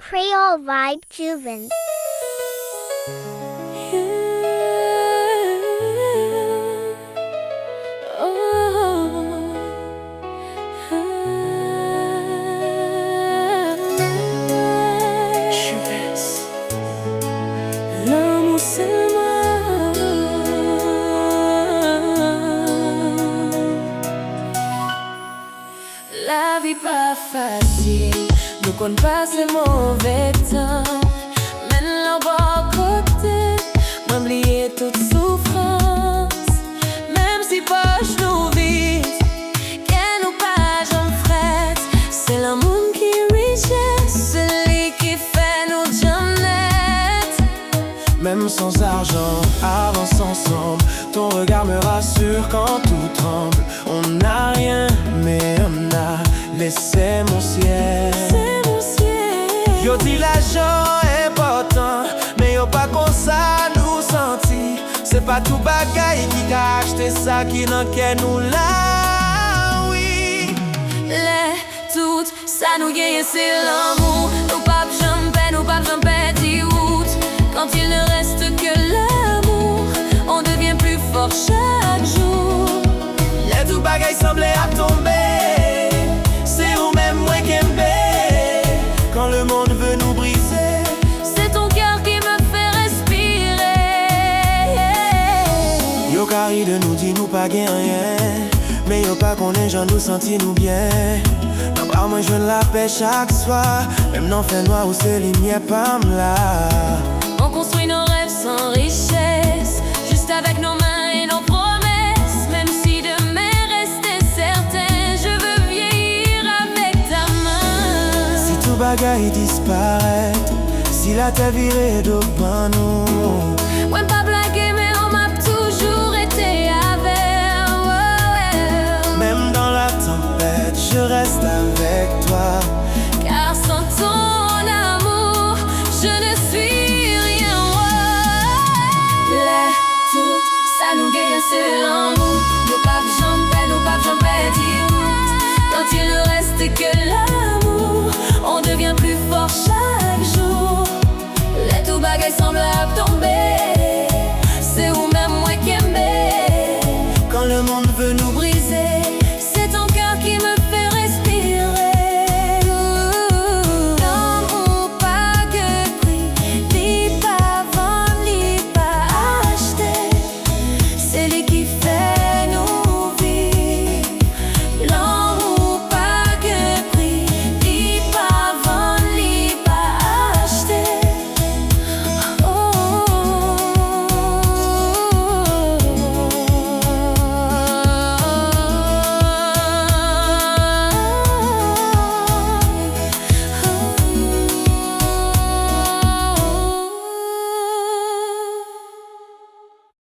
Creole Vibe Juven. L'amour c'est moi. La vie pas facile, nous qu'on passe les mauvais temps. Mais là bas côté, m'oublier toute souffrance. Même si poche nous vide, qu'elle nous page en fret. C'est l'amour qui richesse, celui qui fait nous jamais. Même sans argent, avance ensemble. Ton regard me rassure quand tout tremble. On n'a rien, mais on a laissé mon ciel. C'est mon ciel. Yo dit l'argent est important, mais yo pas comme ça nous senti. C'est pas tout bagaille qui a acheté ça qui n'en qu'est nous là, oui. Les toutes, ça nous gagne, c'est l'amour. Nous pas jamais, nous pas jamais dit route. Quand il ne reste que l'amour, on devient plus fort chaque jour. Les tout bagaille semblait à tomber. C'est ou même moi qui aime. Quand le monde veut nous briser, c'est ton cœur qui me fait respirer. yo carré de nous dit nous pas gain rien. Mais yo pas qu'on est gens nous sentis nous bien. Non pas moi je la paix chaque soir. Même non fait noir ou c'est lumière pas là. On construit nos rêves sans richesse, juste avec nos mains et nos promesses. Même si demain restait certain, je veux vieillir avec ta main. Si tout bagaille disparaît, si la terre virée devant nous, Ouais, pas blaguer, mais on m'a toujours été avec. Oh, même dans la tempête, je reste avec toi. car sans ton amour, je ne suis rien. Les tout, ça nous gagne, c'est l'amour. Nous pas jamais, nous pas jamais dire. Quand il ne reste que l'amour, on devient plus fort chaque jour. Les tout bagailles semblent tomber.